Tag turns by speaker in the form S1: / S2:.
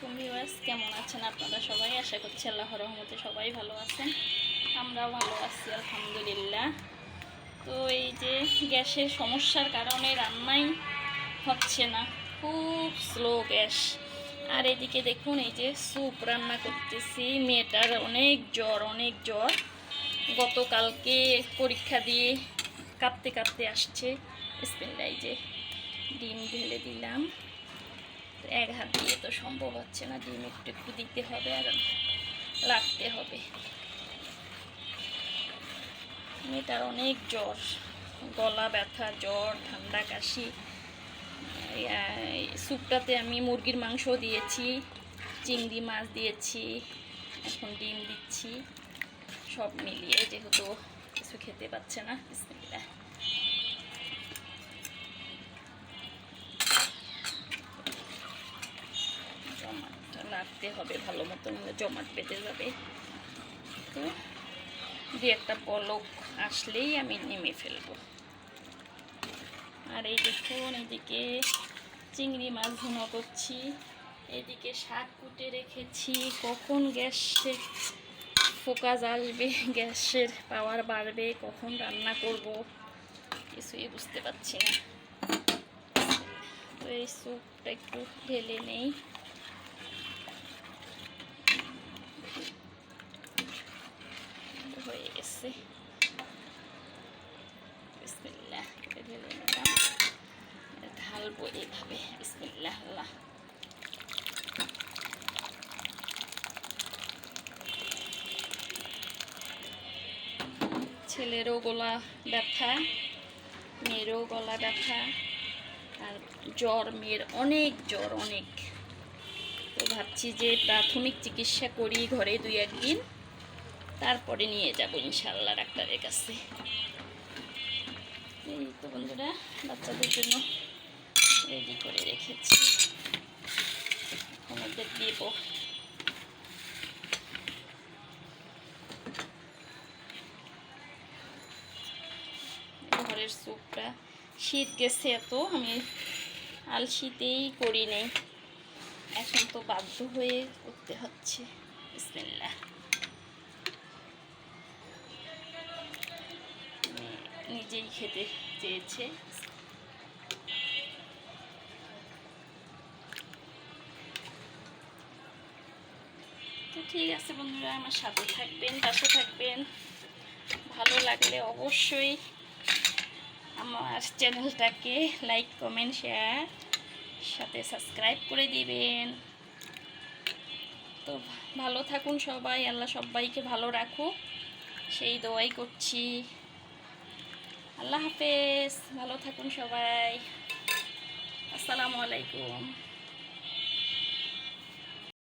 S1: আলাইকুম ভিউয়ার্স, কেমন আছেন আপনারা সবাই? আশা করছি আল্লাহর রহমতে সবাই ভালো আছেন। আমরাও ভালো আছি আলহামদুলিল্লাহ। তো এই যে গ্যাসের সমস্যার কারণে রান্নাই হচ্ছে না, খুব স্লো গ্যাস। আর এদিকে দেখুন, এই যে স্যুপ রান্না করতেছি। মেয়েটার অনেক জ্বর। গতকালকে পরীক্ষা দিয়ে কাঁপতে কাঁপতে আসছে। বিসমিল্লাহ, এই যে ডিম ঢেলে দিলাম। এক হাত দিয়ে তো সম্ভব হচ্ছে না, ডিম একটু একটু দিতে হবে আর রাখতে হবে। মেয়েটার অনেক জ্বর, গলা ব্যথা, জ্বর, ঠান্ডা, কাশি। স্যুপটাতে আমি মুরগির মাংস দিয়েছি, চিংড়ি মাছ দিয়েছি, এখন ডিম দিচ্ছি। সব মিলিয়ে যেহেতু কিছু খেতে পাচ্ছে না। বিসমিল্লাহ। জমাটটা রাখতে হবে ভালো মতন, জমাট বেঁধে যাবে। তো দু একটা পলক আসলেই আমি নেমে ফেলবো। আর এই দেখুন, এদিকে চিংড়ি মাছ ভুনা করছি, এদিকে শাক কুটে রেখেছি। কখন গ্যাসে ফোকাস আসবে, গ্যাসের পাওয়ার বাড়বে, কখন রান্না করব কিছুই বুঝতে পারছি না। তো এই স্যুপটা একটু ঢেলে নেই। হয়ে গেছে। বিসমিল্লাহ, ঢেলে নিলাম। ঢালবো এইভাবে। বিসমিল্লাহ। আল্লাহ, ছেলেরও গলা ব্যথা, মেয়েরও গলা ব্যথা, আর জ্বর। মেয়ের অনেক জ্বর, অনেক। তো ভাবছি যে প্রাথমিক চিকিৎসা করি ঘরে 2-1 দিন, তারপরে নিয়ে যাব ইনশাল্লাহ ডাক্তারের কাছে। এই তো বন্ধুরা, বাচ্চাদের জন্য রেডি করে রেখেছি, ওদের দেব। ঘরের স্যুপটা শীত গেছে এত, আমি আলসিতেই করি নেই, এখন তো বাধ্য হয়ে করতে হচ্ছে। বিসমিল্লাহ। নিজেই খেতে চেয়েছে। তো ঠিক আছে বন্ধুরা, আমার সাথে থাকবেন, পাশে থাকবেন। ভালো লাগলে অবশ্যই আমার চ্যানেলটাকে লাইক, কমেন্ট, শেয়ার সাথে সাবস্ক্রাইব করে দিবেন। তো ভালো থাকুন সবাই, আল্লাহ সবাইকে ভালো রাখুক, সেই দোয়াই করছি। আল্লাহ হাফেজ, ভালো থাকুন সবাই। আসসালামু আলাইকুম।